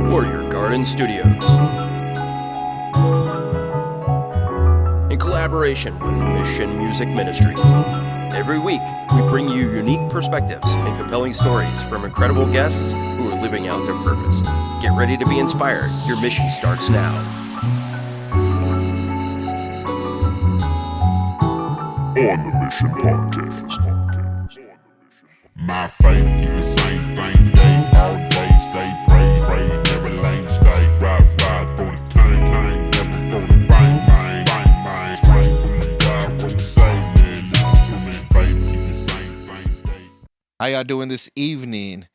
Warrior Garden Studios. In collaboration with Mission Music Ministries. Every week, we bring you unique perspectives and compelling stories from incredible guests who are living out their purpose. Get ready to be inspired. Your mission starts now. On the Mission Podcast. My faith in the same thing, day, all day, stay, pray, never lame, stay, ride, for the time, never for the fine, swing from the God, what you say, man, listen to me, faith in the same thing, day. How y'all doing this evening?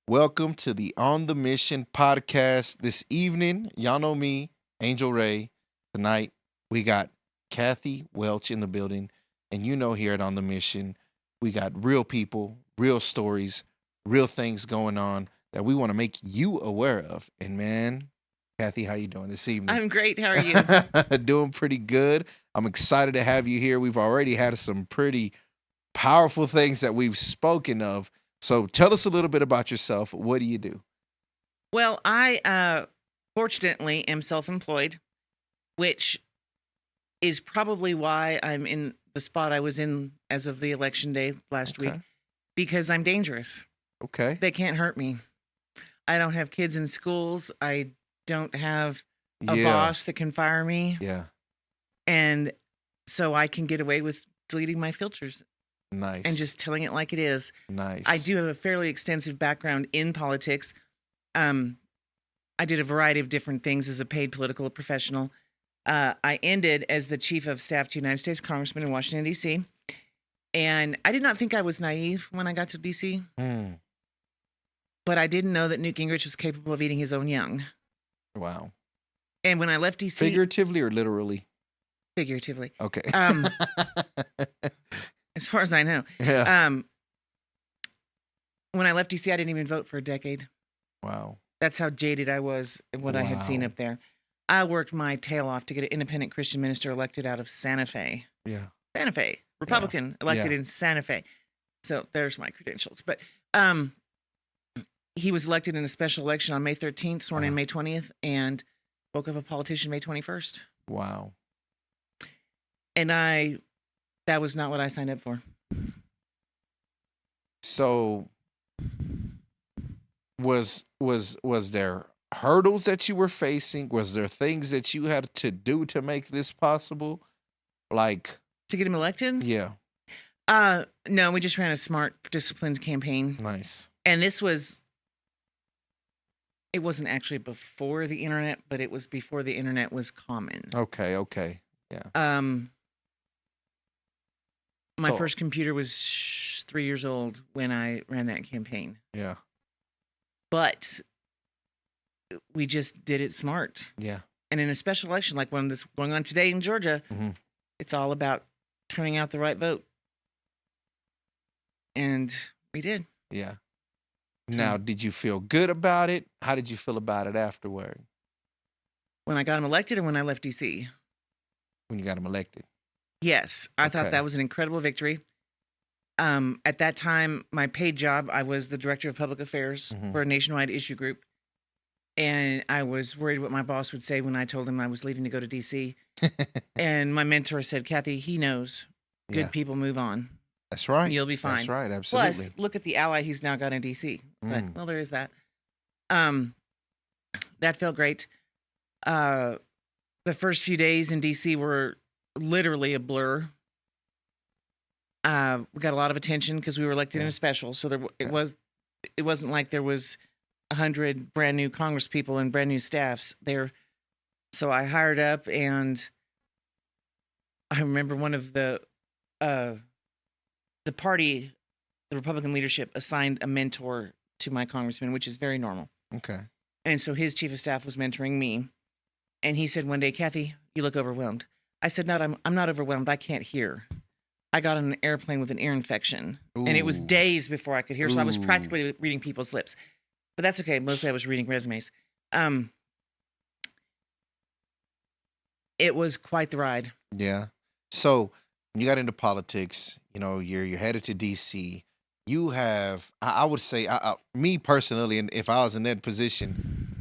Welcome to the On the Mission podcast. This evening, y'all know me, Angel Ray. Tonight, we got Cathy Welch in the building. And you know here at On the Mission, we got real people, real stories, real things going on that we want to make you aware of. And man, Cathy, how you doing this evening? I'm great. How are you? Doing pretty good. I'm excited to have you here. We've already had some pretty powerful things that we've spoken of. So tell us a little bit about yourself. What do you do? Well, I fortunately am self-employed, which is probably why I'm in the spot I was in as of the election day last week, because I'm dangerous. Okay. They can't hurt me. I don't have kids in schools. I don't have a boss that can fire me. Yeah. And so I can get away with deleting my filters Nice. and just telling it like it is. Nice. I do have a fairly extensive background in politics. I did a variety of different things as a paid political professional. I ended as the chief of staff to United States Congressman in Washington, D.C. And I did not think I was naive when I got to D.C., but I didn't know that Newt Gingrich was capable of eating his own young. Wow. And when I left D.C. Figuratively or literally? Figuratively. Okay. As far as I know. Yeah. When I left D.C., I didn't even vote for a decade. Wow. That's how jaded I was at what I had seen up there. I worked my tail off to get an independent Christian minister elected out of Santa Fe. Yeah. Santa Fe, Republican, elected in Santa Fe. So there's my credentials. But he was elected in a special election on May 13th, sworn in May 20th, and woke up a politician May 21st. Wow. And that was not what I signed up for. So was there hurdles that you were facing? Was there things that you had to do to make this possible? Like To get him elected? Yeah. No, we just ran a smart, disciplined campaign. Nice. And it wasn't actually before the internet, but it was before the internet was common. Okay. Yeah. My first computer was 3 years old when I ran that campaign. Yeah. But we just did it smart. Yeah. And in a special election like one that's going on today in Georgia, it's all about turning out the right vote. And we did. Yeah. Now, did you feel good about it? How did you feel about it afterward? When I got him elected or when I left D.C.? When you got him elected? Yes. I thought that was an incredible victory. At that time, my paid job, I was the director of public affairs for a nationwide issue group. And I was worried what my boss would say when I told him I was leaving to go to D.C. And my mentor said, Cathy, he knows good people move on. That's right. You'll be fine. That's right. Absolutely. Plus, look at the ally he's now got in D.C. But, well, there is that. That felt great. The first few days in D.C. were literally a blur. We got a lot of attention because we were elected in a special. So it wasn't like there was 100 brand new Congress people and brand new staffs there. So I hired up, and I remember one of the party, the Republican leadership, assigned a mentor to my congressman, which is very normal. Okay. And so his chief of staff was mentoring me. And he said one day, Cathy, you look overwhelmed. I said, no, I'm not overwhelmed. I can't hear. I got on an airplane with an ear infection. Ooh. And it was days before I could hear. So I was practically reading people's lips. But that's okay. Mostly I was reading resumes. It was quite the ride. Yeah. So when you got into politics, you're headed to D.C. You have, I would say, me personally, and if I was in that position,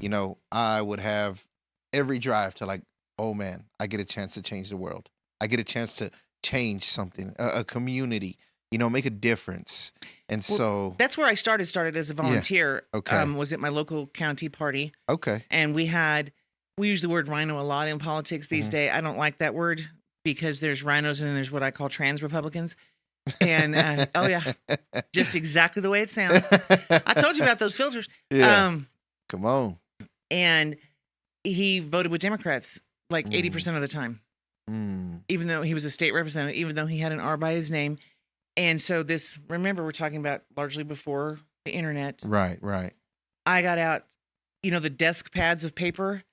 I would have every drive to like, oh man, I get a chance to change the world. I get a chance to change something, a community, make a difference. And Well, so, that's where I started as a volunteer. Okay. Was at my local county party. okay. And we use the word rhino a lot in politics these Mhm. days. I don't like that word because there's rhinos and then there's what I call trans Republicans. And oh yeah, just exactly the way it sounds. I told you about those filters. Yeah. Come on. And he voted with Democrats like 80% of the time, even though he was a state representative, even though he had an R by his name. And so remember, we're talking about largely before the internet. Right. I got out, the desk pads of paper.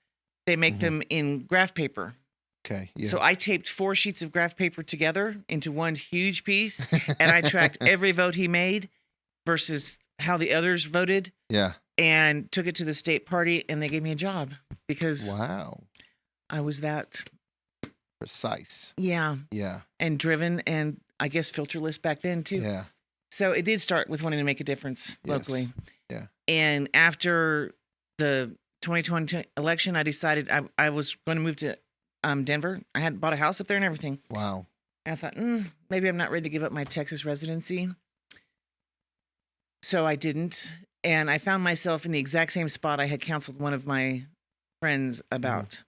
They make them in graph paper. Okay. Yeah. So I taped 4 sheets of graph paper together into one huge piece, and I tracked every vote he made versus how the others voted, yeah. and took it to the state party, and they gave me a job because Wow. I was that, Precise. yeah, Yeah. and driven, and I guess filterless back then too. Yeah. So it did start with wanting to make a difference locally. Yes. Yeah. And after the 2020 election, I decided I was going to move to Denver. I had bought a house up there and everything. Wow. And I thought, maybe I'm not ready to give up my Texas residency. So I didn't. And I found myself in the exact same spot I had counseled one of my friends about.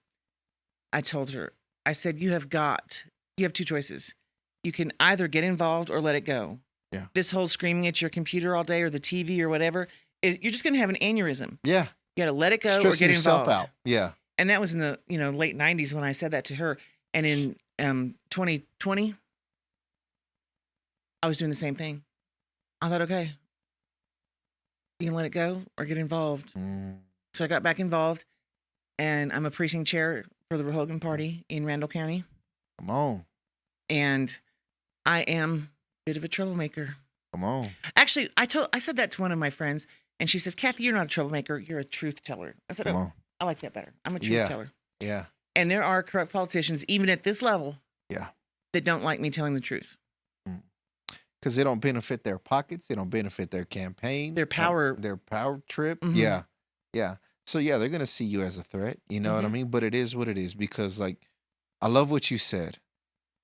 I told her, I said, you have 2 choices. You can either get involved or let it go. Yeah. This whole screaming at your computer all day or the TV or whatever, you're just going to have an aneurysm. Yeah. You got to let it go Stressing or get yourself involved. out. Yeah. And that was in the late 90s when I said that to her. And in 2020, I was doing the same thing. I thought, okay, you can let it go or get involved. So I got back involved, and I'm a precinct chair for the Republican Party in Randall County. Come on. And I am a bit of a troublemaker. Come on. Actually, I said that to one of my friends, and she says, Kathy, you're not a troublemaker. You're a truth teller. I said, Come on. I like that better. I'm a truth teller. Yeah. And there are corrupt politicians, even at this level, that don't like me telling the truth. Because they don't benefit their pockets. They don't benefit their campaign. Their power. Their power trip. Mhm. Yeah. Yeah. So, yeah, they're going to see you as a threat. You know what I mean? But it is what it is because, like, I love what you said.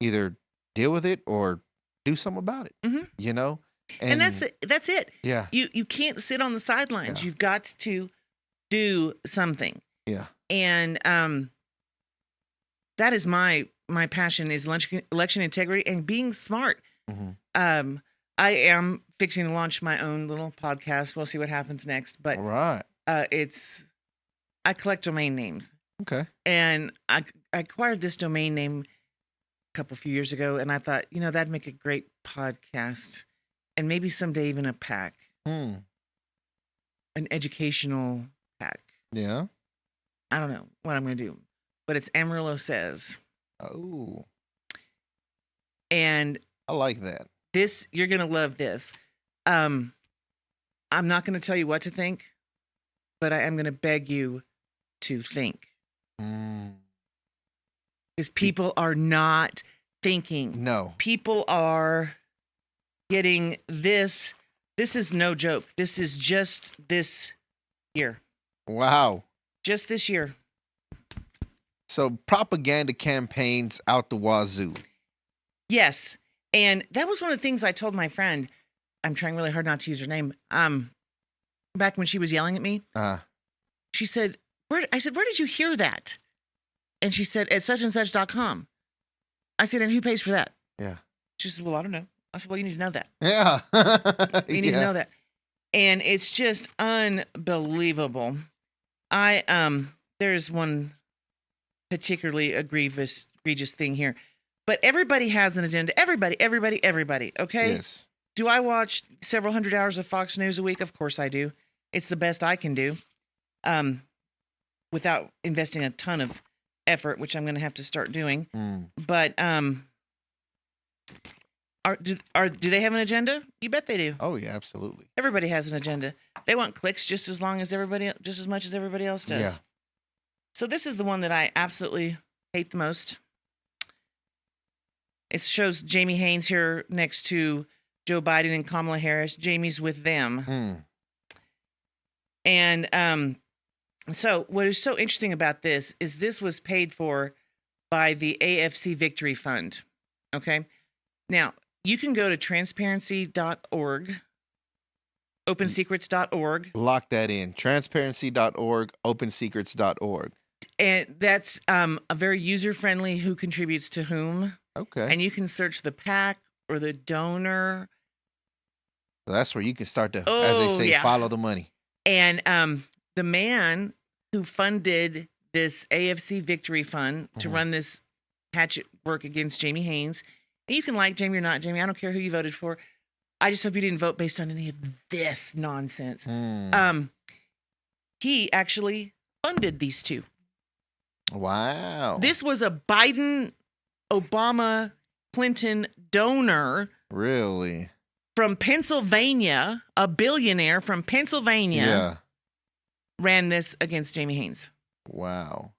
Either deal with it or do something about it, you know? And that's it. Yeah. You can't sit on the sidelines. Yeah. You've got to do something. Yeah. And that is my passion is election integrity and being smart. I am fixing to launch my own little podcast. We'll see what happens next. But All right. I collect domain names. Okay. And I acquired this domain name a few years ago, and I thought, that'd make a great podcast, and maybe someday even a pack, an educational pack. Yeah. I don't know what I'm going to do, but it's Amarillo Says. Oh. And I like that. you're going to love this. I'm not going to tell you what to think, but I am going to beg you to think. Because people are not thinking. No. People are getting this. This is no joke. This is just this year. Wow. Just this year. So propaganda campaigns out the wazoo. Yes. And that was one of the things I told my friend. I'm trying really hard not to use her name. Back when she was yelling at me, she said, I said, where did you hear that? And she said, at suchandsuch.com. I said, and who pays for that? Yeah. She said, well, I don't know. I said, well, you need to know that. Yeah. You need to know that. And it's just unbelievable. There's one particularly egregious thing here. But everybody has an agenda. Everybody. Okay? Yes. Do I watch several hundred hours of Fox News a week? Of course I do. It's the best I can do. Without investing a ton of effort, which I'm going to have to start doing. But do they have an agenda? You bet they do. Oh yeah, absolutely. Everybody has an agenda. They want clicks just as much as everybody else does. Yeah. So this is the one that I absolutely hate the most. It shows Jamie Haynes here next to Joe Biden and Kamala Harris. Jamie's with them. And So what is so interesting about this is this was paid for by the AFC Victory Fund. Okay. Now, you can go to transparency.org, opensecrets.org. Lock that in. Transparency.org, opensecrets.org. And that's a very user-friendly who contributes to whom. Okay. And you can search the PAC or the donor. So that's where you can start to, as they say, follow the money. And the man who funded this AFC Victory Fund to run this hatchet work against Jamie Haynes, and you can like Jamie or not Jamie, I don't care who you voted for. I just hope you didn't vote based on any of this nonsense. He actually funded these two. Wow. This was a Biden, Obama, Clinton donor. Really? From Pennsylvania, a billionaire from Pennsylvania ran this against Jamie Haynes. Wow.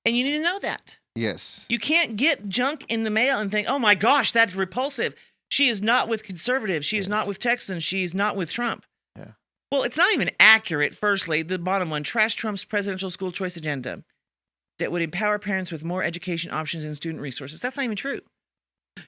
And you need to know that. Yes. You can't get junk in the mail and think, oh my gosh, that's repulsive. She is not with conservatives. She is not with Texans. She's not with Trump. Yeah. Well, it's not even accurate, firstly. The bottom one, trash Trump's presidential school choice agenda that would empower parents with more education options and student resources. That's not even true.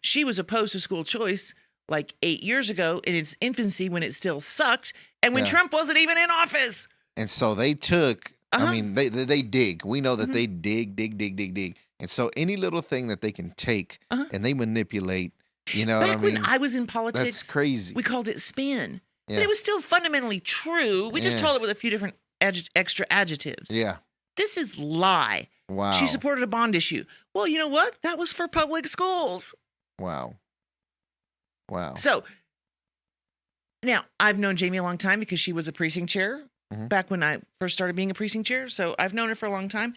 She was opposed to school choice like 8 years ago in its infancy when it still sucked and when Trump wasn't even in office. And so they took, I mean, they dig. We know that they dig. And so any little thing that they can take and they manipulate, you know Back what I mean? when I was in politics, that's crazy. We called it spin. Yeah. But it was still fundamentally true. We just told it with a few different extra adjectives. Yeah. This is lie. Wow. She supported a bond issue. Well, you know what? That was for public schools. Wow. So now I've known Jamie a long time because she was a precinct chair back when I first started being a precinct chair. So I've known her for a long time.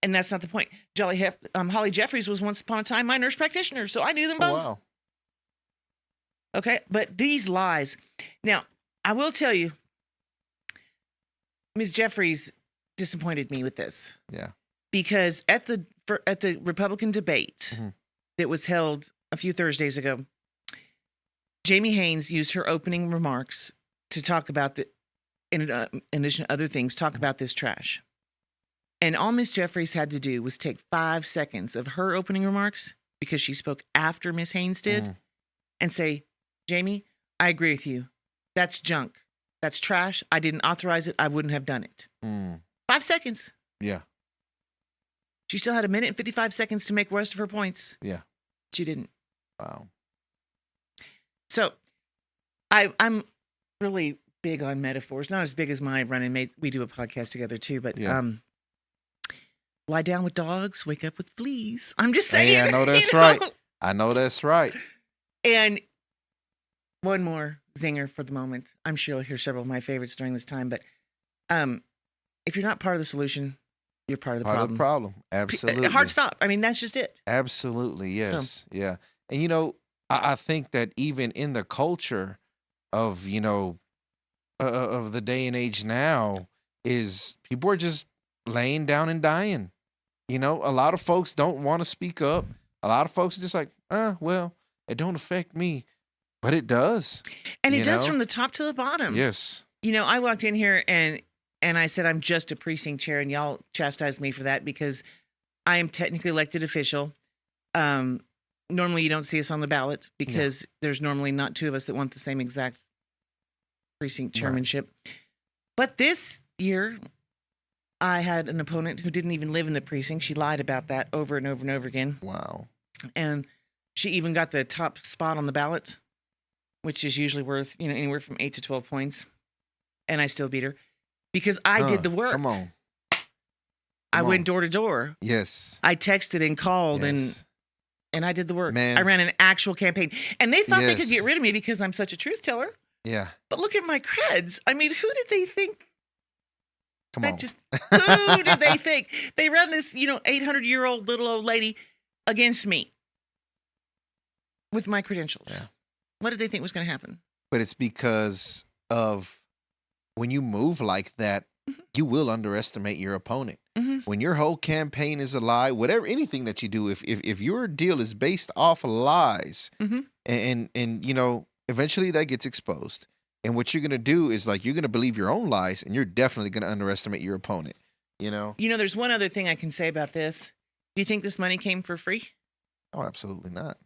And that's not the point. Holly Jeffries was once upon a time my nurse practitioner. So I knew them both. Wow. Okay. But these lies. Now, I will tell you, Ms. Jeffries disappointed me with this. Yeah. Because at the Republican debate that was held a few Thursdays ago, Jamie Haynes used her opening remarks to talk about in addition to other things, talk about this trash. And all Ms. Jeffries had to do was take 5 seconds of her opening remarks, because she spoke after Ms. Haynes did, and say, Jamie, I agree with you. That's junk. That's trash. I didn't authorize it. I wouldn't have done it. 5 seconds. Yeah. She still had 1 minute and 55 seconds to make the rest of her points. Yeah. She didn't. Wow. So I'm really big on metaphors, not as big as my running mate. We do a podcast together too, but lie down with dogs, wake up with fleas. I'm just saying. Hey, I know that's right. I know that's right. And one more zinger for the moment. I'm sure you'll hear several of my favorites during this time, but if you're not part of the solution, you're part of the problem. Part of the problem. Absolutely. Hard stop. I mean, that's just it. Absolutely. Yes. Yeah. And, you know, I think that even in the culture of, you know, of the day and age now is people are just laying down and dying. You know, a lot of folks don't want to speak up. A lot of folks are just like, well, it don't affect me, but it does. And it does from the top to the bottom. Yes. You know, I walked in here and I said, I'm just a precinct chair, and y'all chastised me for that because I am technically elected official. Normally you don't see us on the ballot because there's normally not two of us that want the same exact precinct chairmanship. Right. But this year I had an opponent who didn't even live in the precinct. She lied about that over and over and over again. Wow. And she even got the top spot on the ballot, which is usually worth, you know, anywhere from 8 to 12 points. And I still beat her because I did the work. Come on. I went door to door. Yes. I texted and called and I did the work. Man. I ran an actual campaign. And they thought they could get rid of me because I'm such a truth teller. Yeah. But look at my creds. I mean, who did they think? Come on. Who did they think? They ran this, 800-year-old little old lady against me with my credentials. Yeah. What did they think was going to happen? But it's because of when you move like that, you will underestimate your opponent. When your whole campaign is a lie, anything that you do, if your deal is based off lies, and eventually that gets exposed. And what you're gonna do is like you're gonna believe your own lies, and you're definitely gonna underestimate your opponent. You know? You know, there's one other thing I can say about this. Do you think this money came for free? Oh, absolutely not.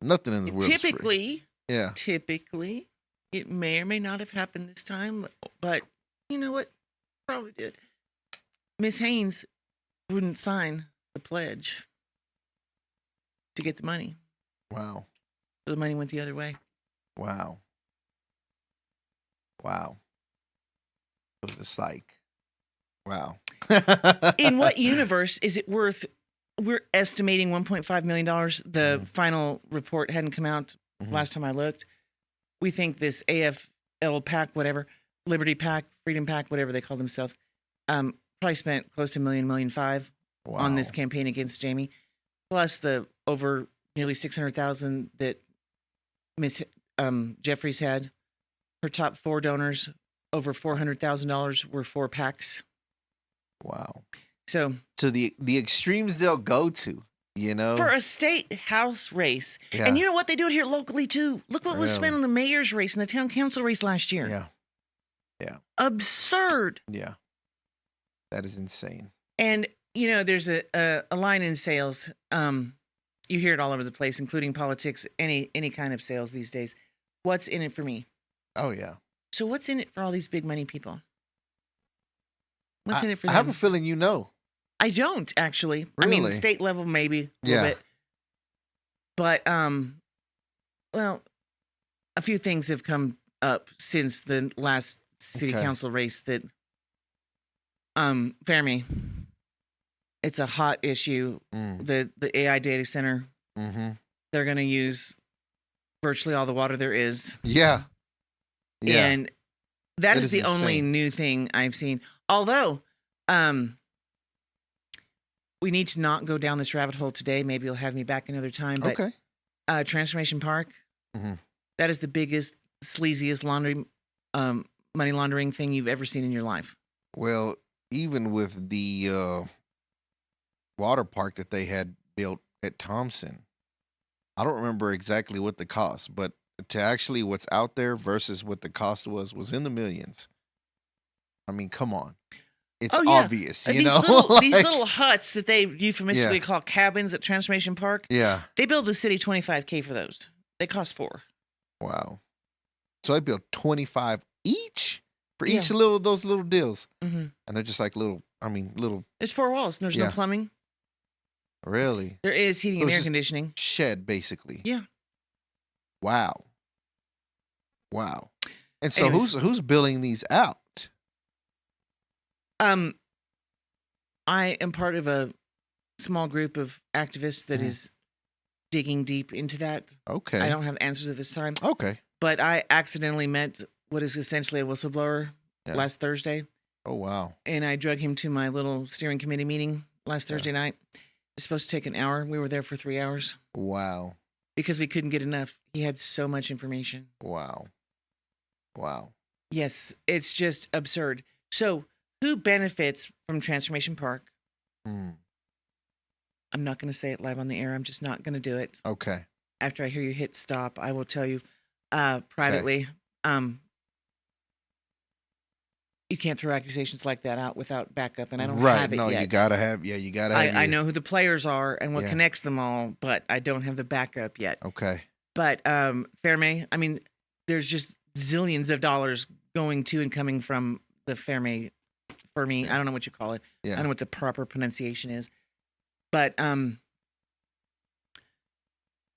Nothing in the world is free. Typically, Yeah. typically, it may or may not have happened this time, but you know what? Probably did. Miss Haynes wouldn't sign the pledge to get the money. Wow. So the money went the other way. Wow. Wow. It was just like, wow. In what universe is it worth? We're estimating $1.5 million. The final report hadn't come out last time I looked. We think this AFL PAC, whatever, Liberty PAC, Freedom PAC, whatever they call themselves, probably spent close to $1.5 million on this campaign against Jamie, plus the over nearly $600,000 that Miss Jeffries had. Her top 4 donors, over $400,000 were 4 PACs. Wow. So the extremes they'll go to, you know, for a state house race. Yeah. And you know what? They do it here locally too. Look what was spent Really? on the mayor's race and the town council race last year. Yeah. Yeah. Absurd. Yeah. That is insane. And you know, there's a line in sales. You hear it all over the place, including politics, any kind of sales these days. What's in it for me? Oh yeah. So what's in it for all these big money people? What's in it for I them? have a feeling you know. I don't actually. I mean, Really? state level maybe a little bit. But well, a few things have come up since the last city Okay. council race that Fermi. It's a hot issue. The AI data center. Mm-hmm. They're going to use virtually all the water there is. Yeah. Yeah. And that is the only insane. new thing I've seen. Although, we need to not go down this rabbit hole today. Maybe you'll have me back another time. But, Okay. Transformation Park, Mhm. that is the biggest, sleaziest money laundering thing you've ever seen in your life. Well, even with the water park that they had built at Thompson, I don't remember exactly what the cost, but to actually what's out there versus what the cost was in the millions. I mean, come on. It's Oh, yeah. obvious, you These know? these Like- little huts that they euphemistically Yeah. call cabins at Transformation Park, Yeah. they build the city $25K for those. They cost $4. Wow. So I built 25 each for Yeah. each little those little deals. Mm-hmm. And they're just like little There's 4 walls and there's no Yeah. plumbing. really There is heating So and it's air just- conditioning. shed basically. Yeah. Wow. Wow. And so Anyways. who's billing these out? I am part of a small group of activists that Mhm. is digging deep into that. Okay. I don't have answers at this time, Okay. but I accidentally met what is essentially a whistleblower Yeah. last Thursday, Oh wow. and I drug him to my little steering committee meeting last Yeah. Thursday night. It was supposed to take an hour. We were there for 3 hours Wow. because we couldn't get enough. He had so much information. Wow. Wow. Yes, it's just absurd. So, who benefits from Transformation Park? Mm. I'm not going to say it live on the air. I'm just not going to do it. Okay. After I hear you hit stop, I will tell you privately. You can't throw accusations like that out without backup, and I don't have it No, yet. you gotta have. Yeah, you gotta have. I know who the players are and what Yeah. connects them all, but I don't have the backup yet. Okay. But Fermi, I mean, there's just zillions of dollars going to and coming from the Fermi. I don't know what you call it. I Yeah. don't know what the proper pronunciation is. But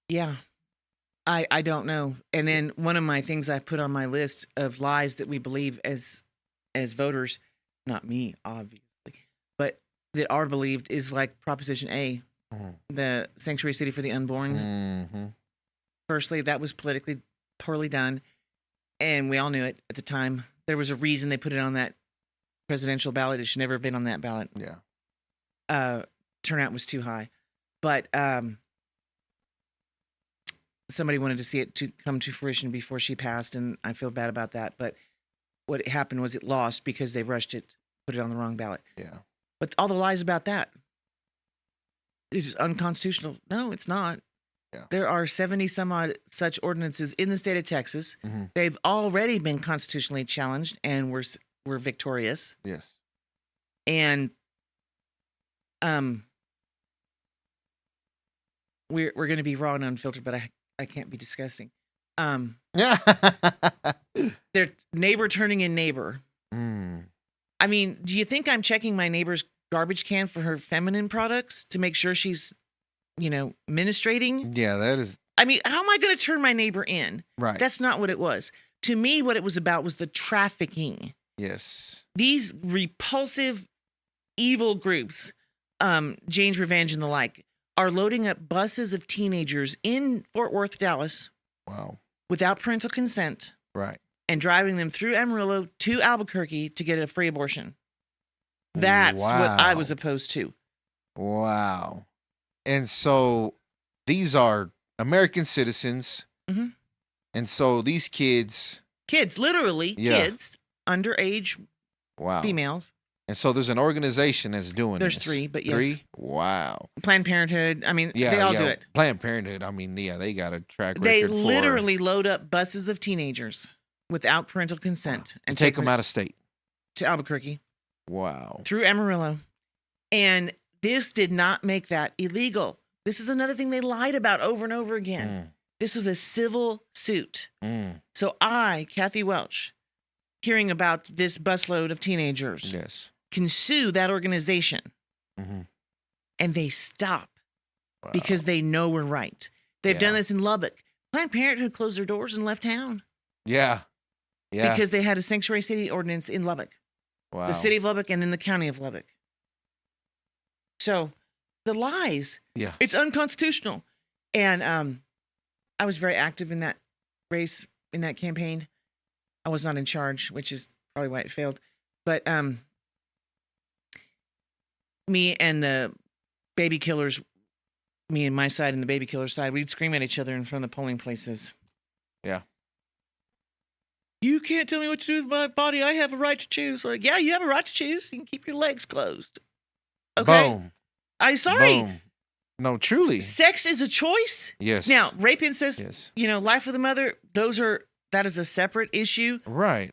yeah, I don't know. And then one of my things I put on my list of lies that we believe as voters, not me obviously, but that are believed is like Proposition A, Mhm. the sanctuary city for the unborn. Mm-hmm. Firstly, that was politically poorly done, and we all knew it at the time. There was a reason they put it on that presidential ballot. It should never have been on that ballot. Yeah. Turnout was too high, but somebody wanted to see it to come to fruition before she passed, and I feel bad about that. But what happened was it lost because they rushed it, put it on the wrong ballot. Yeah. But all the lies about that, it is unconstitutional. No, it's not. Yeah. There are 70 some odd such ordinances in the state of Texas. Mm-hmm. They've already been constitutionally challenged, and we're victorious. Yes. And we're going to be raw and unfiltered, but I can't be disgusting. Yeah. They're neighbor turning in neighbor. Mm. I mean, do you think I'm checking my neighbor's garbage can for her feminine products to make sure she's, ministrating? Yeah, that is I mean, how am I going to turn my neighbor in? right. That's not what it was. To me, what it was about was the trafficking. Yes. These repulsive, evil groups, Jane's Revenge and the like, are loading up buses of teenagers in Fort Worth, Dallas, Wow. without parental consent, Right. and driving them through Amarillo to Albuquerque to get a free abortion. That's what I was Wow. opposed to. Wow. And so these are American citizens. Mhm. And so these kids, Kids, literally Yeah. kids, underage wow. females. And so there's an organization that's doing There's this. 3, but yes. 3? Wow. Planned Parenthood. I mean, Yeah, they all yeah. do it. Planned Parenthood. I mean, yeah, they got a track record They for literally load up buses of teenagers without parental consent and take them out of state. to Albuquerque Wow. through Amarillo. And this did not make that illegal. This is another thing they lied about over and over again. This was a civil suit. So I, Cathy Welch, hearing about this busload of teenagers, Yes. can sue that organization. Mm-hmm. And they stop Wow. because they know we're right. They've Yeah. done this in Lubbock. Planned Parenthood closed their doors and left town Yeah. Yeah. because they had a sanctuary city ordinance in Lubbock, wow. the city of Lubbock, and then the county of Lubbock. So the lies, Yeah. it's unconstitutional. And I was very active in that race, in that campaign. I was not in charge, which is probably why it failed. But me and the baby killers, me and my side and the baby killer side, we'd scream at each other in front of the polling places. Yeah. You can't tell me what to do with my body. I have a right to choose. Like, yeah, you have a right to choose. You can keep your legs closed. Okay. Boom. Sorry. Boom. No, truly. Sex is a choice. Yes. Now, rape, incest, Yes. life of the mother, that is a separate issue. Right.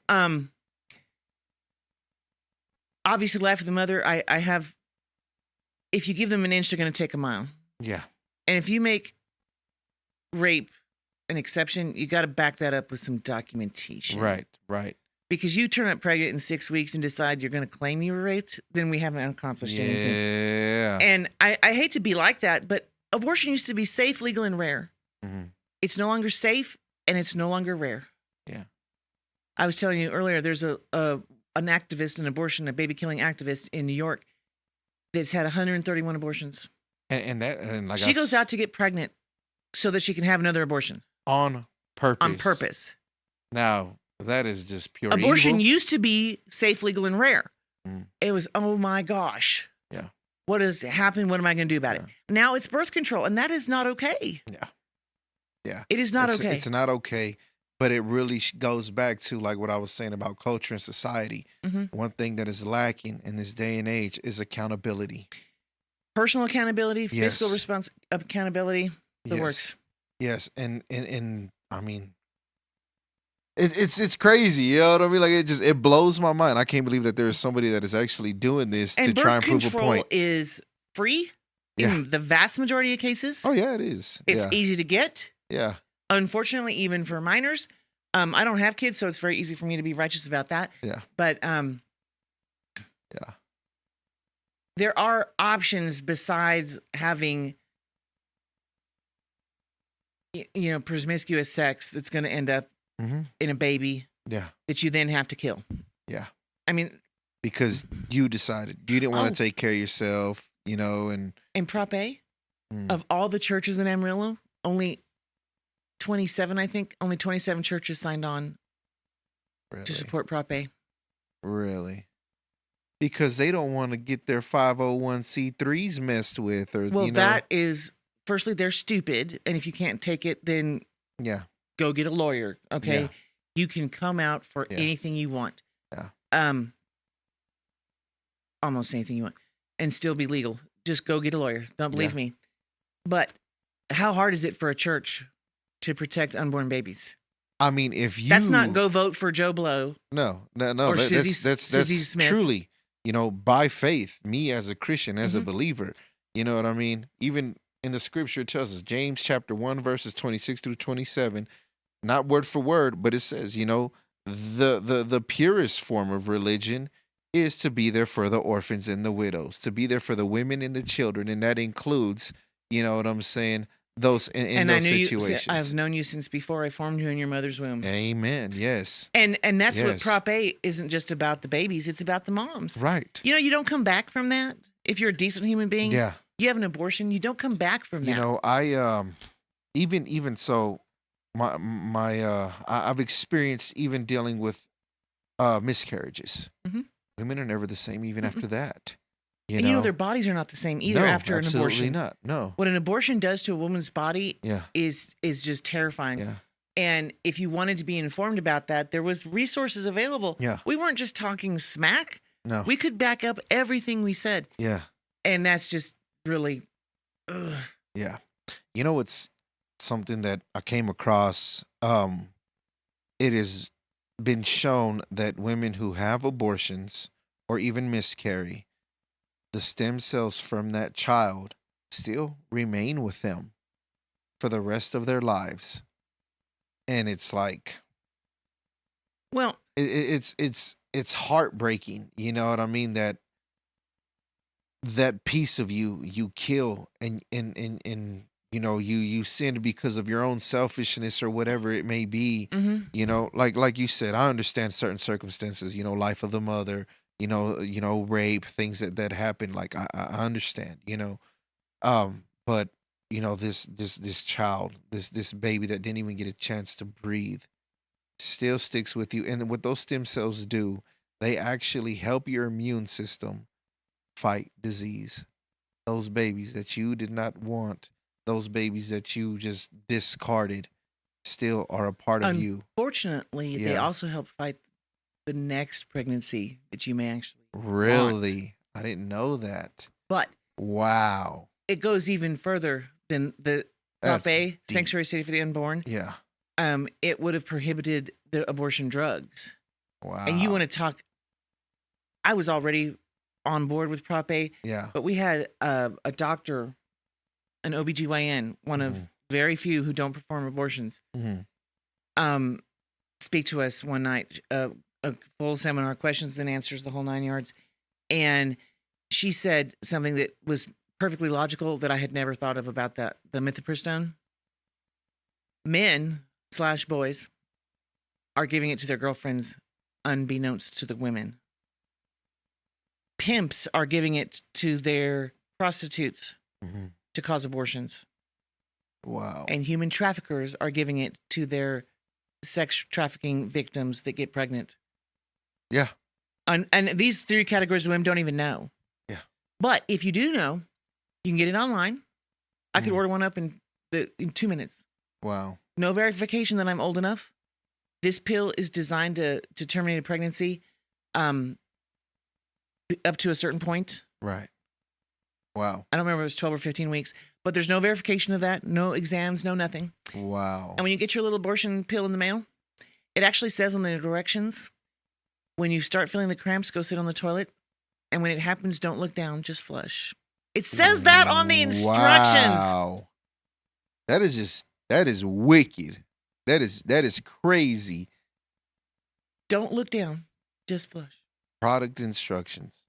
Obviously, life of the mother, I have, if you give them an inch, they're going to take a mile. Yeah. And if you make rape an exception, you got to back that up with some documentation. Right. Right. Because you turn up pregnant in 6 weeks and decide you're going to claim you were raped, then we haven't accomplished anything. Yeah. And I hate to be like that, but abortion used to be safe, legal, and rare. Mm-hmm. It's no longer safe, and it's no longer rare. Yeah. I was telling you earlier, there's an activist, a baby killing activist in New York that's had 131 abortions. And like She goes out to get pregnant so that she can have another abortion. on purpose. On purpose. Now, that is just pure Abortion evil. used to be safe, legal, and rare. Mm. It was, oh my gosh. Yeah. What has happened? What am I going to do about it? Now it's birth control, and that is not okay. Yeah. Yeah. It is not okay. It's not okay. But it really goes back to like what I was saying about culture and society. Mm-hmm. One thing that is lacking in this day and age is accountability. Personal accountability, Yes. fiscal accountability, the Yes. works. Yes, and I mean, it's crazy. You know what I mean? Like it blows my mind. I can't believe that there is somebody that is actually doing this And to birth try and prove a control point. is free Yeah. in the vast majority of cases. Oh yeah, it is. It's yeah. easy to get. Yeah. Unfortunately, even for minors. I don't have kids, so it's very easy for me to be righteous about that. Yeah. But Yeah. there are options besides having promiscuous sex that's going to end up Mm-hmm. in a baby Yeah. that you then have to kill. Yeah. I mean, Because you decided you didn't want Oh. to take care of yourself, and in Prop A, Mm. of all the churches in Amarillo, only 27, I think, only 27 churches signed on really, to support Prop A. really, because they don't want to get their 501c3s messed with, or Well, that is, firstly, they're stupid. And if you can't take it, then yeah, go get a lawyer. Okay. Yeah. You can come out for Yeah. anything you want. Yeah. Almost anything you want and still be legal. Just go get a lawyer. Don't believe Yeah. me. But how hard is it for a church to protect unborn babies? I mean, if you That's not go vote for Joe Blow. no, Or Susie that's Smith. truly, by faith, me as a Christian, as a Mhm. believer, you know what I mean? Even in the scripture, it tells us, James chapter 1, verses 26 through 27, not word for word, but it says, the purest form of religion is to be there for the orphans and the widows, to be there for the women and the children, and that includes, you know what I'm saying, those in And those I knew situations. I've known you since before I formed you in your mother's womb. Amen. Yes. And that's what Yes. Prop 8 isn't just about the babies, it's about the moms. Right. You don't come back from that. If you're a decent human being, Yeah. you have an abortion, you don't come back from that. I even so, I've experienced even dealing with miscarriages. Mhm. Women are never the same even after that. And their bodies are not the same either No, after an absolutely abortion. not. No. What an abortion does to a woman's body Yeah. is just terrifying. Yeah. And if you wanted to be informed about that, there was resources available. Yeah. We weren't just talking smack. No. We could back up everything we said. Yeah. And that's just really ugh. Yeah. It's something that I came across. It has been shown that women who have abortions or even miscarry, the stem cells from that child still remain with them for the rest of their lives. And it's like, Well, it's heartbreaking. You know what I mean? That piece of you kill and you sinned because of your own selfishness or whatever it may be. mhm. Like you said, I understand certain circumstances, life of the mother, rape, things that happen. Like I understand, but this child, this baby that didn't even get a chance to breathe still sticks with you. And what those stem cells do, they actually help your immune system fight disease. Those babies that you did not want, those babies that you just discarded, still are a part of you. Unfortunately, they Yeah. also help fight the next pregnancy that you may actually want. Really? I didn't know that. But Wow. it goes even further than the Prop That's A, deep. Sanctuary City for the Unborn. Yeah. It would have prohibited the abortion drugs. Wow. And you want to talk, I was already on board with Prop A, Yeah. but we had a doctor, an OBGYN, one of very few who don't perform abortions, Mhm. speak to us one night, a full seminar, questions and answers, the whole 9 yards. And she said something that was perfectly logical that I had never thought of about the mifepristone. Men/boys are giving it to their girlfriends unbeknownst to the women. Pimps are giving it to their prostitutes Mhm. to cause abortions. Wow. And human traffickers are giving it to their sex trafficking victims that get pregnant. Yeah. And these three categories of women don't even know. Yeah. But if you do know, you can get it online. I could Mhm. order one up in 2 minutes. Wow. No verification that I'm old enough. This pill is designed to terminate a pregnancy up to a certain point. Right. Wow. I don't remember if it was 12 or 15 weeks, but there's no verification of that, no exams, no nothing. Wow. And when you get your little abortion pill in the mail, it actually says on the directions, when you start feeling the cramps, go sit on the toilet. And when it happens, don't look down, just flush. It says that on the instructions. Wow. That is wicked. That is crazy. Don't look down, just flush. Product instructions.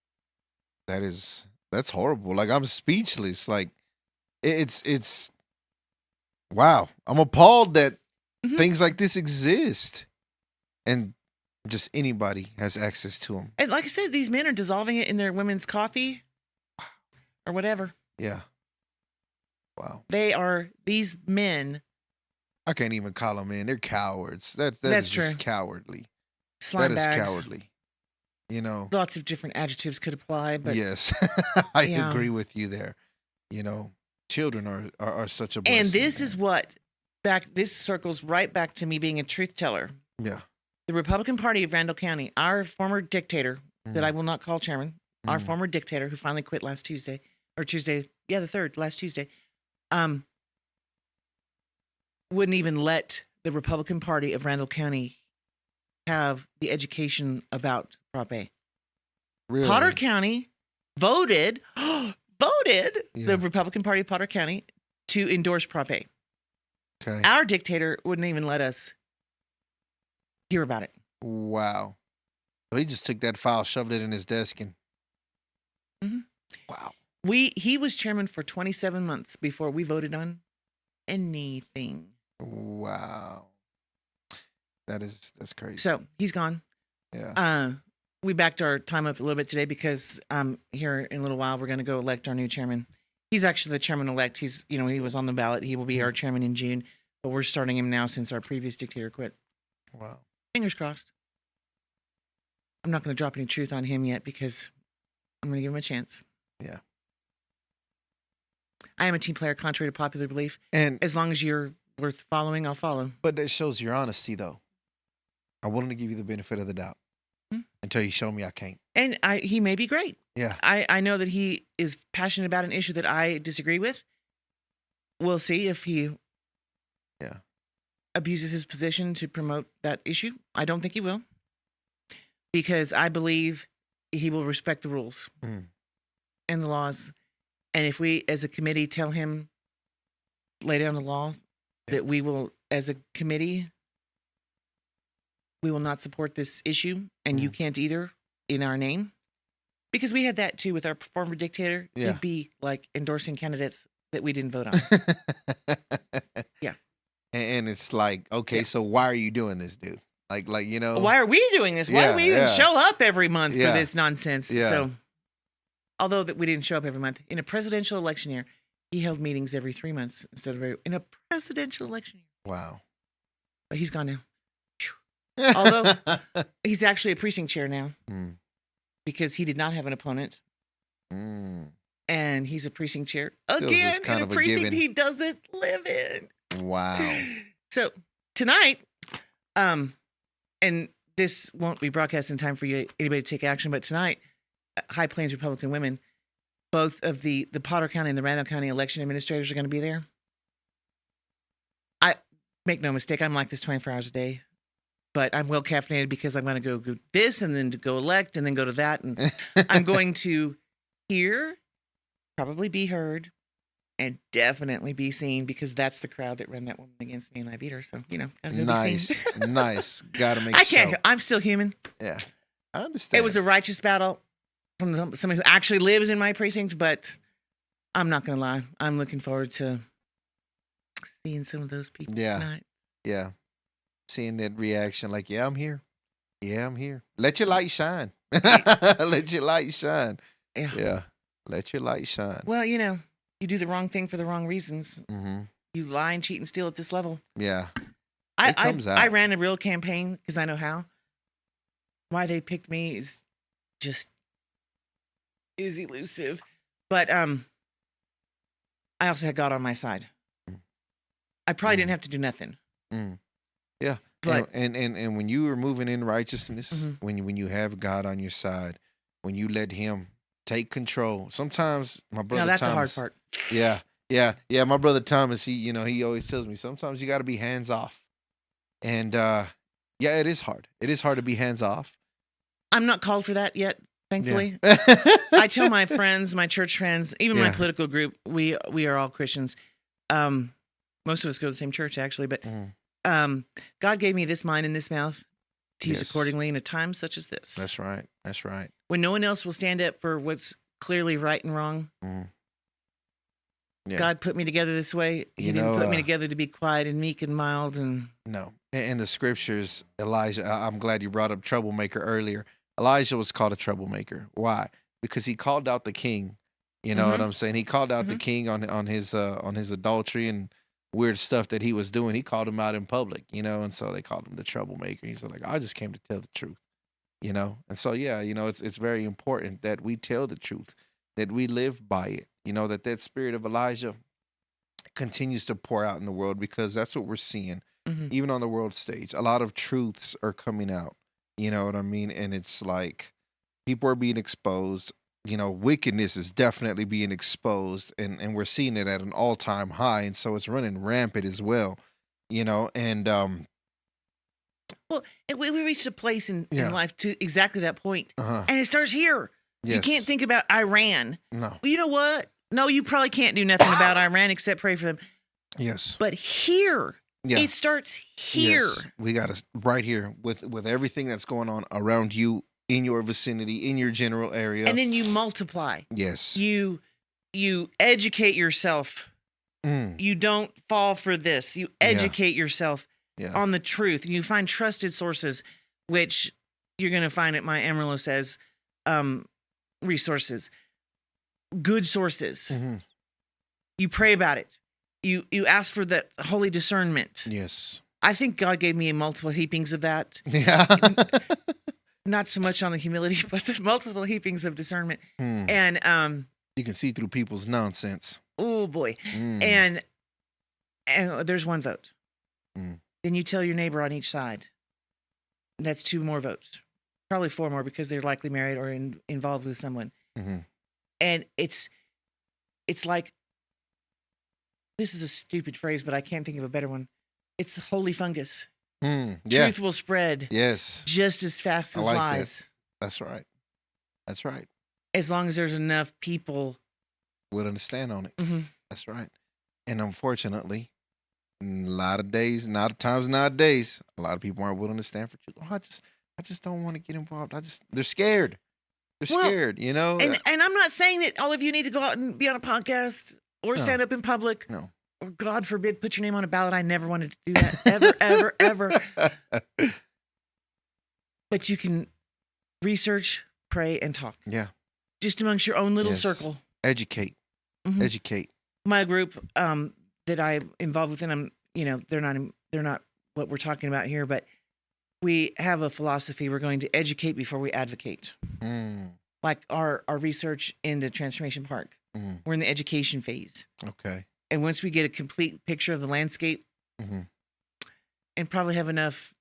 That's horrible. Like, I'm speechless. Like, it's wow. I'm appalled that Mhm. things like this exist, and just anybody has access to them. And like I said, these men are dissolving it in their women's coffee or whatever. Yeah. Wow. These men, I can't even call them in. They're cowards. That That's is just true. cowardly. slime That is bags. cowardly. Lots of different adjectives could apply, but Yes, I Yeah. agree with you there. Children are such a blessing. and this man. is what this circles right back to me being a truth teller. Yeah. The Republican Party of Randall County, our former dictator, that I will not call chairman, our Mhm. former dictator who finally quit last Tuesday, the 3rd, last Tuesday. wouldn't even let the Republican Party of Randall County have the education about Prop A. Really? Potter County voted Yeah. the Republican Party of Potter County to endorse Prop A. Okay. Our dictator wouldn't even let us hear about it. Wow. So he just took that file, shoved it in his desk, and Mhm. wow. He was chairman for 27 months before we voted on anything. Wow. That's crazy. So he's gone. Yeah. We backed our time up a little bit today because here in a little while we're going to go elect our new chairman. He's actually the chairman-elect. He's, he was on the ballot. He will be our chairman in June, but we're starting him now since our previous dictator quit. Wow. Fingers crossed. I'm not going to drop any truth on him yet because I'm going to give him a chance. Yeah. I am a team player, contrary to popular belief. And As long as you're worth following, I'll follow. but that shows your honesty, though. I'm willing to give you the benefit of the doubt until you show me I can't. And he may be great. Yeah. I know that he is passionate about an issue that I disagree with. We'll see if he abuses his position to promote that issue. I don't think he will, because I believe he will respect the rules and the laws. And if we, as a committee, tell him, lay down the law, that we will, as a committee, we will not support this issue, and you can't either, in our name. Because we had that too with our former dictator. Yeah. It'd be like endorsing candidates that we didn't vote on. Yeah. And it's like, okay, so why are you doing this, dude? Like, Why are we doing this? Why do we even show up every month for this nonsense? Yeah. So, although that we didn't show up every month, in a presidential election year, he held meetings every 3 months instead of in a presidential election year. Wow. But he's gone now. Phew. Although he's actually a precinct chair now because he did not have an opponent. And he's a precinct chair again kind in a of a precinct given. he doesn't live in. Wow. So tonight, and this won't be broadcast in time for anybody to take action, but tonight, High Plains Republican women, both of the Potter County and the Randall County election administrators are going to be there. I make no mistake, I'm like this 24 hours a day, but I'm well caffeinated because I'm going to go this and then to go elect and then go to that. And I'm going to hear, probably be heard, and definitely be seen because that's the crowd that ran that woman against me and I beat her. So, gotta go be seen. Nice. Got to make I sure. can't. I'm still human. Yeah. I understand. It was a righteous battle from somebody who actually lives in my precinct, but I'm not going to lie. I'm looking forward to seeing some of those people tonight. Yeah. Seeing that reaction like, yeah, I'm here. Yeah, I'm here. Let your light shine. Let your light shine. Yeah. Let your light shine. Well, you do the wrong thing for the wrong reasons. You lie and cheat and steal at this level. Yeah. I comes out. I ran a real campaign because I know how. Why they picked me is elusive. But I also had God on my side. I probably didn't have to do nothing. Yeah. But and when you are moving in righteousness, when you have God on your side, when you let him take control. Sometimes my brother that's Thomas, a hard part. Yeah. My brother Thomas, he always tells me sometimes you got to be hands off. And it is hard. It is hard to be hands off. I'm not called for that yet, thankfully. I tell my friends, my church friends, even my political group, we are all Christians. Most of us go to the same church, actually. But God gave me this mind and this mouth to use accordingly in a time such as this. That's right. That's right. When no one else will stand up for what's clearly right and wrong. Yeah. God put me together this way. He didn't put me together to be quiet and meek and mild. And no. In the scriptures, Elijah, I'm glad you brought up troublemaker earlier. Elijah was called a troublemaker. Why? Because he called out the king. You know what I'm saying? He called out the king on his adultery and weird stuff that he was doing. He called him out in public, and so they called him the troublemaker. He's like, I just came to tell the truth, And so, it's very important that we tell the truth, that we live by it, that spirit of Elijah continues to pour out in the world because that's what we're seeing, even on the world stage. A lot of truths are coming out, you know what I mean? And it's like people are being exposed. Wickedness is definitely being exposed, and we're seeing it at an all-time high, and so it's running rampant as well. and Well, we reached a place in Yeah. life to exactly that point. uh-huh. And it starts here. You Yes. can't think about Iran. No. Well, you know what? No, you probably can't do nothing about Iran except pray for them. Yes. But here, Yeah. it starts here. Yes. We got to right here with everything that's going on around you, in your vicinity, in your general area. And then you multiply. Yes. You educate yourself. Mm. You don't fall for this. You educate yourself Yeah. on the truth. And you find trusted sources, which you're going to find at my Amarillo Says resources. Good sources. Mm-hmm. You pray about it. You ask for that holy discernment. Yes. I think God gave me multiple heapings of that. Yeah. Not so much on the humility, but the multiple heapings of discernment. Mm. And You can see through people's nonsense. oh boy. Mm. And there's one vote. Mm. Then you tell your neighbor on each side. That's 2 more votes. Probably 4 more because they're likely married or involved with someone. Mm-hmm. And it's like, this is a stupid phrase, but I can't think of a better one. It's holy fungus. Mm. Yeah. Truth will spread Yes. just as fast I as like that. lies. That's right. That's right. As long as there's enough people. Willing to stand on it. Mhm. That's right. And unfortunately, a lot of times nowadays, a lot of people aren't willing to stand for truth. Oh, I just don't want to get involved. They're scared. They're Well, scared, you know? And I'm not saying that all of you need to go out and be on a podcast or No. stand up in public No. or, God forbid, put your name on a ballot. I never wanted to do that ever, ever. But you can research, pray, and talk Yeah. just amongst your own little Yes. circle. Educate. Mhm. Educate. My group that I'm involved with, and they're not what we're talking about here, but we have a philosophy. We're going to educate before we advocate. Mm. Like our research into Transformation Park. Mm. We're in the education phase. Okay. And once we get a complete picture of the landscape Mhm. and probably have enough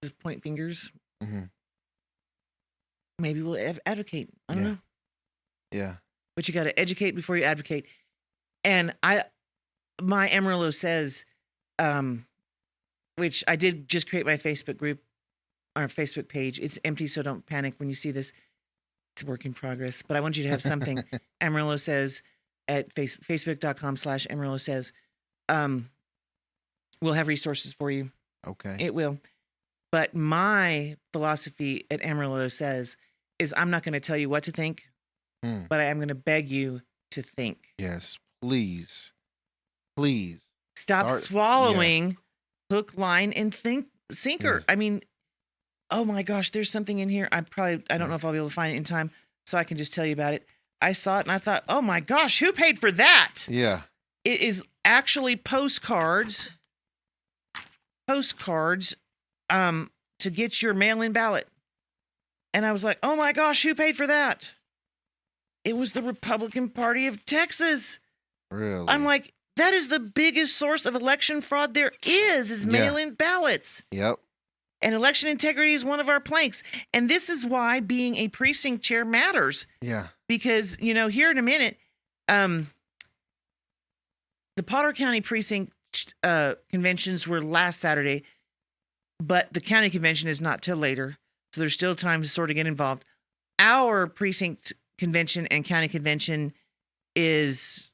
to point fingers, Mhm. maybe we'll advocate. I don't Yeah. know. Yeah. But you got to educate before you advocate. And my Amarillo Says, which I did just create my Facebook group, our Facebook page. It's empty, so don't panic when you see this. It's a work in progress. But I want you to have something. Amarillo Says at facebook.com/Amarillo Says. We'll have resources for you. Okay. It will. But my philosophy at Amarillo Says is I'm not going to tell you what to think, Mm. but I am going to beg you to think. Yes. Please. Please. Stop Start- swallowing hook, line, and sinker. Yeah. I mean, oh my gosh, there's something in here. I don't know if I'll be able to find it in time, so I can just tell you about it. I saw it and I thought, oh my gosh, who paid for that? Yeah. It is actually postcards to get your mail-in ballot. And I was like, oh my gosh, who paid for that? It was the Republican Party of Texas. Really. I'm like, that is the biggest source of election fraud there is Yeah. mail-in ballots. Yep. And election integrity is one of our planks. And this is why being a precinct chair matters. Yeah. Because, here in a minute, the Potter County precinct conventions were last Saturday, but the county convention is not till later. So there's still time to sort of get involved. Our precinct convention and county convention is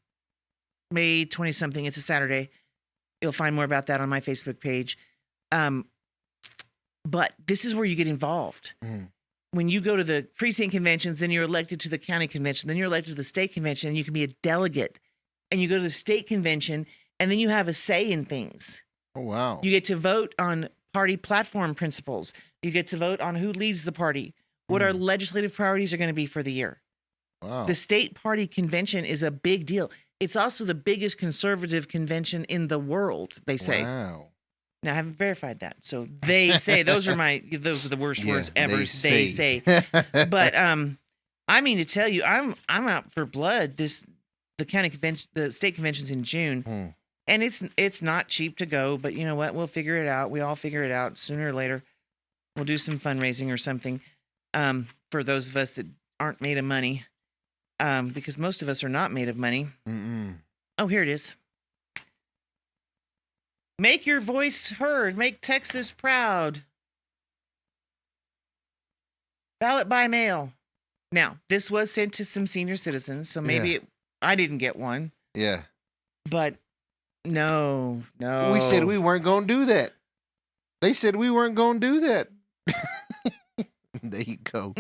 May 20-something. It's a Saturday. You'll find more about that on my Facebook page. But this is where you get involved. Mm. When you go to the precinct conventions, then you're elected to the county convention, then you're elected to the state convention, and you can be a delegate. And you go to the state convention, and then you have a say in things. Oh, wow. You get to vote on party platform principles. You get to vote on who leads the party, what our legislative priorities are going to be for the year. Wow. The state party convention is a big deal. It's also the biggest conservative convention in the world, they say. Wow. Now, I haven't verified that. So they say, those are the worst Yeah, words ever. they They say. But I mean to tell you, I'm out for blood. The county convention, the state convention's in June. Hmm. And it's not cheap to go, but you know what? We'll figure it out. We all figure it out sooner or later. We'll do some fundraising or something for those of us that aren't made of money, because most of us are not made of money. Mm-mm. Oh, here it is. Make your voice heard. Make Texas proud. Ballot by mail. Now, this was sent to some senior citizens, so maybe I didn't get one. Yeah. But no. We said we weren't going to do that. They said we weren't going to do that. There you go.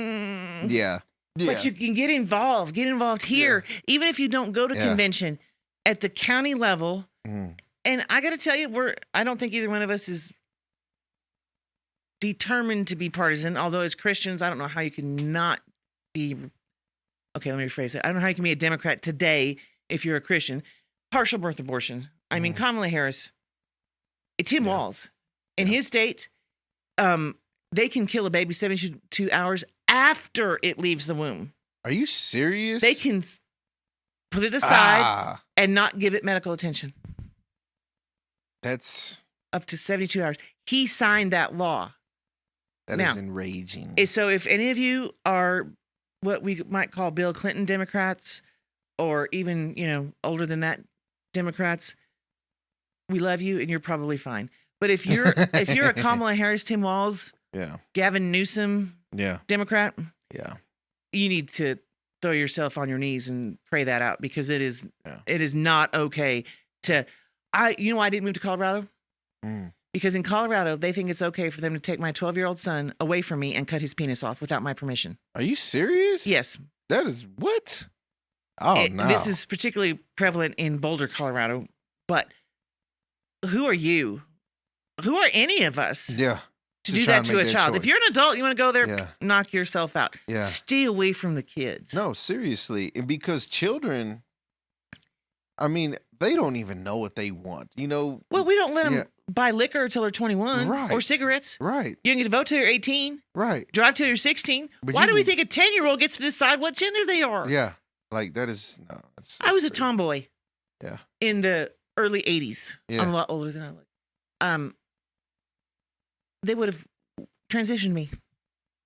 Yeah. But you can get involved. Get involved here. Yeah. Even if you don't go to convention, at the county level. And I got to tell you, I don't think either one of us is determined to be partisan. Although as Christians, I don't know how you can not be. Okay, let me rephrase that. I don't know how you can be a Democrat today if you're a Christian. Partial birth abortion. I mean, Kamala Harris, Tim Walz, in his state, they can kill a baby 72 hours after it leaves the womb. Are you serious? They can put it aside and not give it medical attention. That's up to 72 hours. He signed that law. That is enraging. So if any of you are what we might call Bill Clinton Democrats, or even, older than that Democrats, we love you and you're probably fine. But if you're a Kamala Harris, Tim Walz, Gavin Newsom, Democrat, you need to throw yourself on your knees and pray that out, because it is not okay to. I didn't move to Colorado because in Colorado they think it's okay for them to take my 12-year-old son away from me and cut his penis off without my permission. Are you serious? Yes. That is what? Oh no. This is particularly prevalent in Boulder, Colorado. But who are you? Who are any of us? Yeah. To do that to a child. Choice. If you're an adult, you want to go there, knock yourself out. Yeah. Stay away from the kids. No, seriously. And because children, I mean, they don't even know what they want. Well, we don't let them buy liquor until they're 21 or cigarettes. Right. You don't get to vote till you're 18. Right. Drive till you're 16. But why do we think a 10-year-old gets to decide what gender they are? Yeah. Like that is, no. That's I was a tomboy. Yeah. In the early 80s. Yeah. I'm a lot older than I look. They would have transitioned me.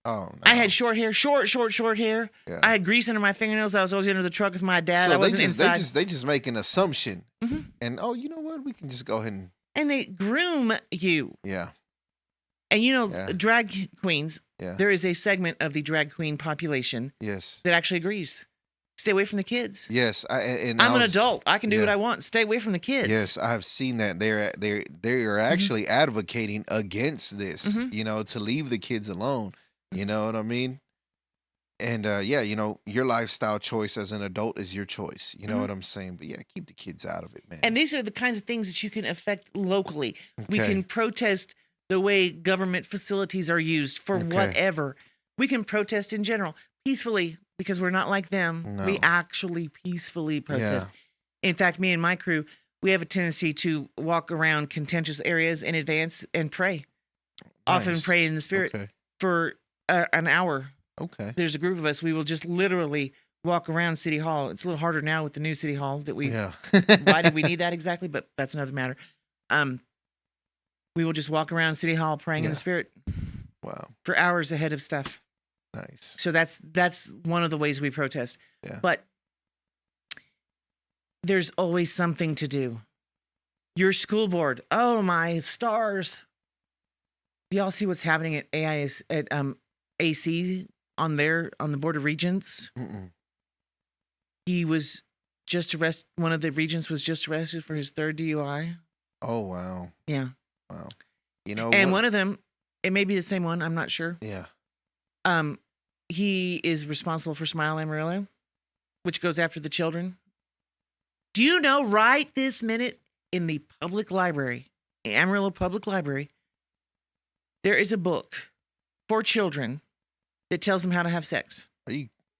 Oh, no. I had short hair, short hair. Yeah. I had grease under my fingernails. I was always under the truck with my dad. So I wasn't inside. They just make an assumption. And, you know what? We can just go ahead and they groom you. Yeah. And, drag queens, Yeah. There is a segment of the drag queen population Yes. that actually agrees. Stay away from the kids. Yes. I'm an adult. I can do what I want. Stay away from the kids. Yes, I have seen that. They are actually advocating against this, to leave the kids alone. You know what I mean? And your lifestyle choice as an adult is your choice. You know what I'm saying? But keep the kids out of it, man. And these are the kinds of things that you can affect locally. Okay. We can protest the way government facilities are used for whatever. We can protest in general peacefully, because we're not like them. No. We actually peacefully protest. In fact, me and my crew, we have a tendency to walk around contentious areas in advance and pray. Nice. Often pray in the spirit for an hour. Okay. There's a group of us. We will just literally walk around City Hall. It's a little harder now with the new City Hall that we. Yeah. Why did we need that exactly? But that's another matter. We will just walk around City Hall praying in the spirit. Wow. For hours ahead of stuff. Nice. So that's one of the ways we protest. Yeah. But there's always something to do. Your school board. Oh my stars. Do y'all see what's happening at AC on the Board of Regents? He was just arrested. One of the regents was just arrested for his 3rd DUI. Oh wow. Yeah. Wow. And one of them, it may be the same one, I'm not sure. Yeah. He is responsible for Smile Amarillo, which goes after the children. Do you know right this minute in the public library, the Amarillo Public Library, there is a book for children that tells them how to have sex. Oh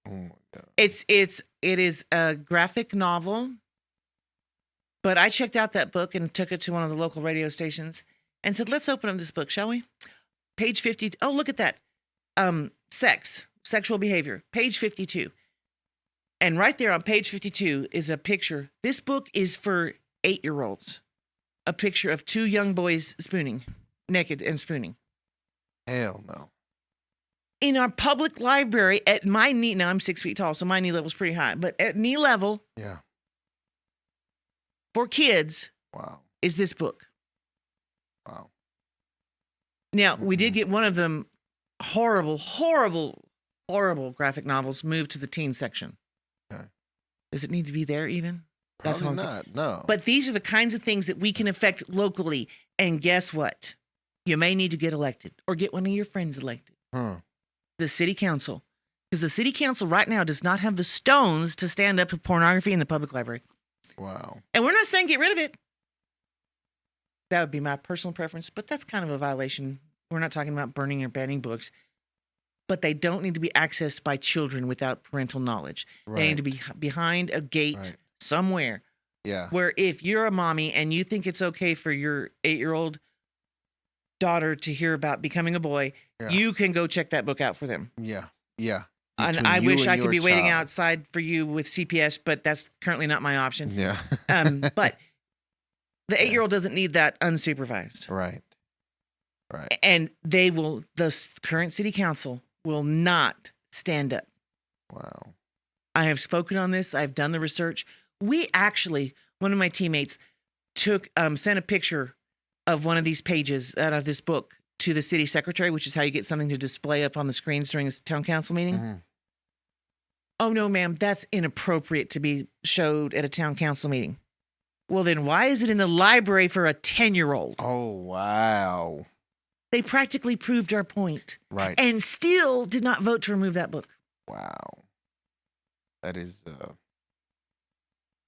my God. It is a graphic novel, but I checked out that book and took it to one of the local radio stations and said, let's open up this book, shall we? Page 50. Oh, look at that. Sexual behavior, page 52. And right there on page 52 is a picture. This book is for 8-year-olds. A picture of 2 young boys spooning, naked and spooning. Hell no. In our public library at my knee, now I'm 6 feet tall, so my knee level's pretty high, but at knee level, yeah, for kids, wow, is this book. Wow. Now, we did get one of them horrible graphic novels moved to the teen section. Okay. Does it need to be there even? Probably what I'm not. No. But these are the kinds of things that we can affect locally. And guess what? You may need to get elected or get one of your friends elected. The city council. Because the city council right now does not have the stones to stand up to pornography in the public library. Wow. And we're not saying get rid of it. That would be my personal preference, but that's kind of a violation. We're not talking about burning or banning books, but they don't need to be accessed by children without parental knowledge. Right. They need to be behind a gate somewhere. Yeah. Where if you're a mommy and you think it's okay for your 8-year-old daughter to hear about becoming a boy, you can go check that book out for them. Yeah. Yeah. And I wish I could be waiting child. outside for you with CPS, but that's currently not my option. Yeah. But the 8-year-old doesn't need that unsupervised. Right. Right. And the current city council will not stand up. Wow. I have spoken on this. I've done the research. We actually, one of my teammates sent a picture of one of these pages out of this book to the city secretary, which is how you get something to display up on the screens during a town council meeting. Mm-hmm. Oh, no, ma'am, that's inappropriate to be showed at a town council meeting. Well, then why is it in the library for a 10-year-old? Oh, wow. They practically proved our point. Right. And still did not vote to remove that book. Wow. That is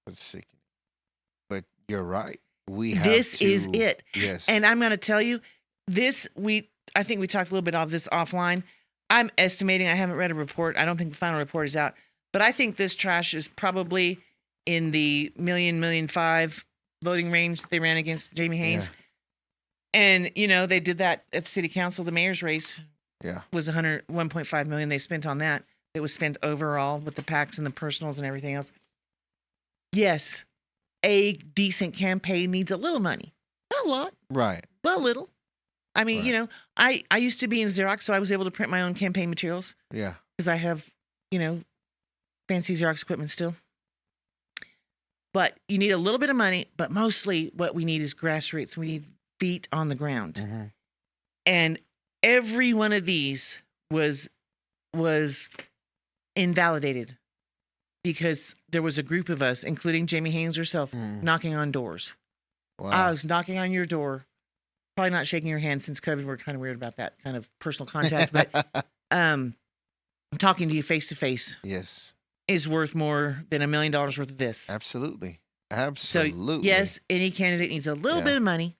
that's sickening. But you're right. This is it. Yes. And I'm going to tell you, I think we talked a little bit of this offline. I'm estimating, I haven't read a report. I don't think the final report is out. But I think this trash is probably in the $1.5 million voting range that they ran against Jamie Haynes. Yeah. And, they did that at the city council. The mayor's race was $1.5 million they spent on that. It was spent overall with the PACs and the personals and everything else. Yes, a decent campaign needs a little money. Not a lot. Right. But a little. I mean, I used to be in Xerox, so I was able to print my own campaign materials. Yeah. Because I have, fancy Xerox equipment still. But you need a little bit of money, but mostly what we need is grassroots. We need feet on the ground. Mm-hmm. And every one of these was invalidated because there was a group of us, including Jamie Haynes herself, knocking on doors. Wow. I was knocking on your door, probably not shaking your hand since COVID. We're kind of weird about that kind of personal contact, but talking to you face to face. Yes. Is worth more than $1 million worth of this. Absolutely. So, yes, any candidate needs a little bit of money,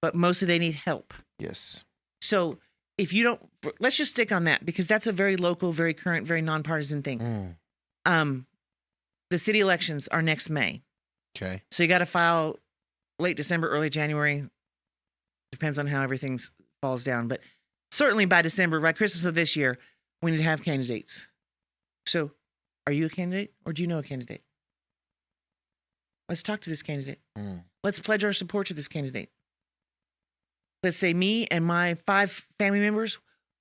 but mostly they need help. Yes. So if you don't, let's just stick on that because that's a very local, very current, very nonpartisan thing. The city elections are next May. Okay. So you got to file late December, early January. Depends on how everything falls down. But certainly by December, by Christmas of this year, we need to have candidates. So are you a candidate or do you know a candidate? Let's talk to this candidate. Let's pledge our support to this candidate. Let's say me and my 5 family members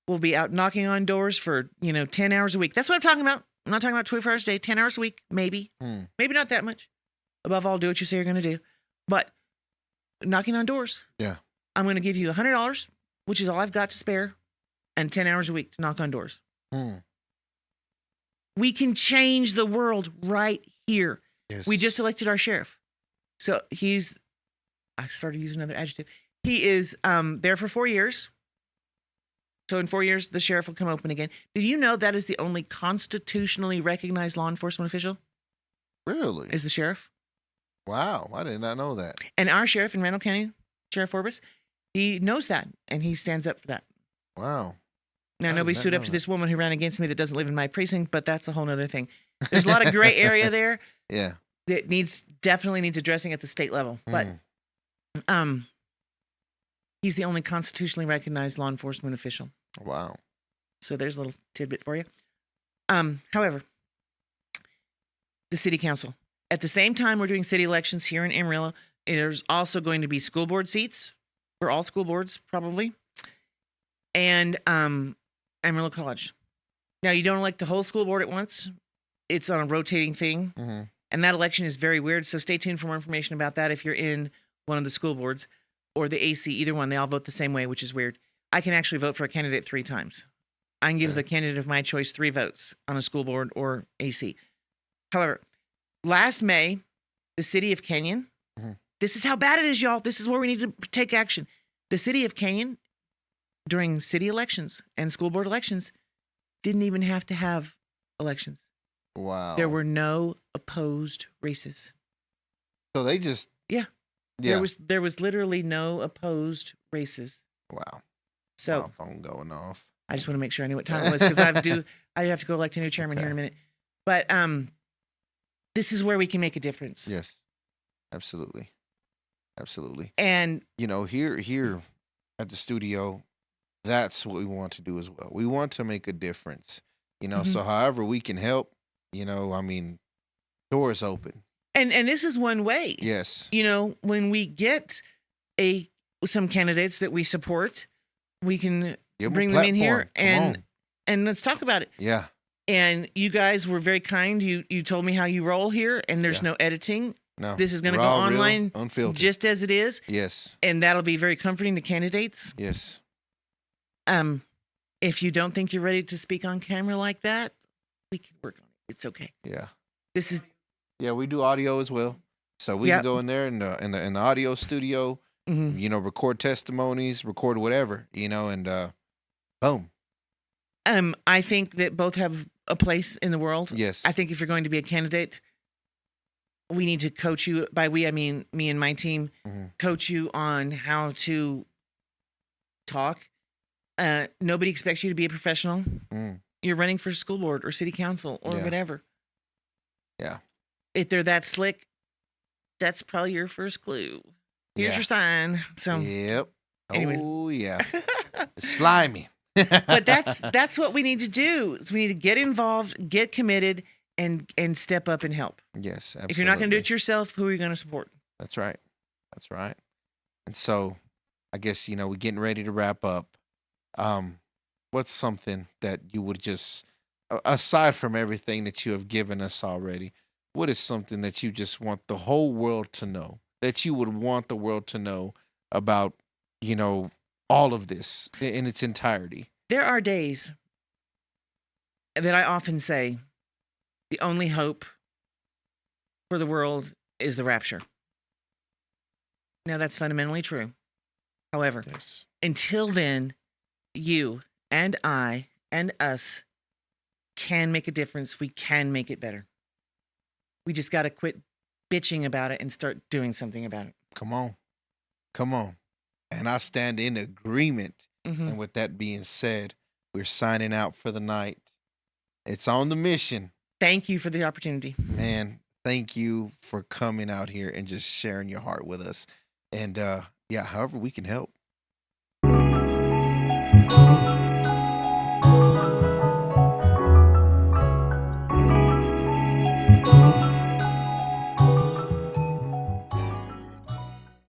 will be out knocking on doors for, 10 hours a week. That's what I'm talking about. I'm not talking about 24 hours a day, 10 hours a week, maybe. Maybe not that much. Above all, do what you say you're going to do. But knocking on doors. Yeah. I'm going to give you $100, which is all I've got to spare, and 10 hours a week to knock on doors. We can change the world right here. Yes. We just elected our sheriff. So I started using another adjective. He is there for 4 years. So in 4 years, the sheriff will come open again. Did you know that is the only constitutionally recognized law enforcement official? Really? Is the sheriff. Wow. I did not know that. And our sheriff in Randall County, Sheriff Orbis, he knows that, and he stands up for that. Wow. Now, nobody stood up to this woman who ran against me that doesn't live in my precinct, but that's a whole other thing. There's a lot of gray area there. Yeah. That definitely needs addressing at the state level. But he's the only constitutionally recognized law enforcement official. Wow. So there's a little tidbit for you. However, the city council. At the same time we're doing city elections here in Amarillo, there's also going to be school board seats for all school boards, probably. And Amarillo College. Now, you don't elect the whole school board at once. It's on a rotating thing. And that election is very weird. So stay tuned for more information about that if you're in one of the school boards. or the AC, either one, they all vote the same way, which is weird. I can actually vote for a candidate 3 times. I can give the candidate of my choice 3 votes on a school board or AC. However, last May, the city of Canyon, this is how bad it is, y'all. This is where we need to take action. The city of Canyon, during city elections and school board elections, didn't even have to have elections. Wow. There were no opposed races. So they just. Yeah. Yeah. There was literally no opposed races. Wow. So My phone going off. I just want to make sure I knew what time it was because I have to go elect a new chairman here in a minute. But this is where we can make a difference. Yes. Absolutely. Absolutely. And here at the studio, that's what we want to do as well. We want to make a difference. So however we can help, doors open. And this is one way. Yes. When we get some candidates that we support, we can bring them in here and let's talk about it. Yeah. And you guys were very kind. You told me how you roll here, and there's no editing. No. This is going to go online, real, unfiltered, just as it is. Yes. And that'll be very comforting to candidates. Yes. If you don't think you're ready to speak on camera like that, we can work on it. It's okay. Yeah. Yeah, we do audio as well. So we can go in there in the audio studio, record testimonies, record whatever, and boom. I think that both have a place in the world. Yes. I think if you're going to be a candidate, we need to coach you. By we, I mean me and my team, coach you on how to talk. Nobody expects you to be a professional. You're running for school board or city council or whatever. Yeah. If they're that slick, that's probably your first clue. Here's your sign. So. Yep. Anyways. Oh yeah. Slimy. But that's what we need to do. Is we need to get involved, get committed, and step up and help. Yes, absolutely. If you're not going to do it yourself, who are you going to support? That's right. And so, I guess we're getting ready to wrap up. What's something that you would just, aside from everything that you have given us already, what is something that you just want the whole world to know, that you would want the world to know about, all of this in its entirety? There are days that I often say the only hope for the world is the rapture. Now, that's fundamentally true. However, until then, you and I and us can make a difference. We can make it better. We just got to quit bitching about it and start doing something about it. Come on. And I stand in agreement. And with that being said, we're signing out for the night. It's On the Mission. Thank you for the opportunity. Man, thank you for coming out here and just sharing your heart with us. And however we can help.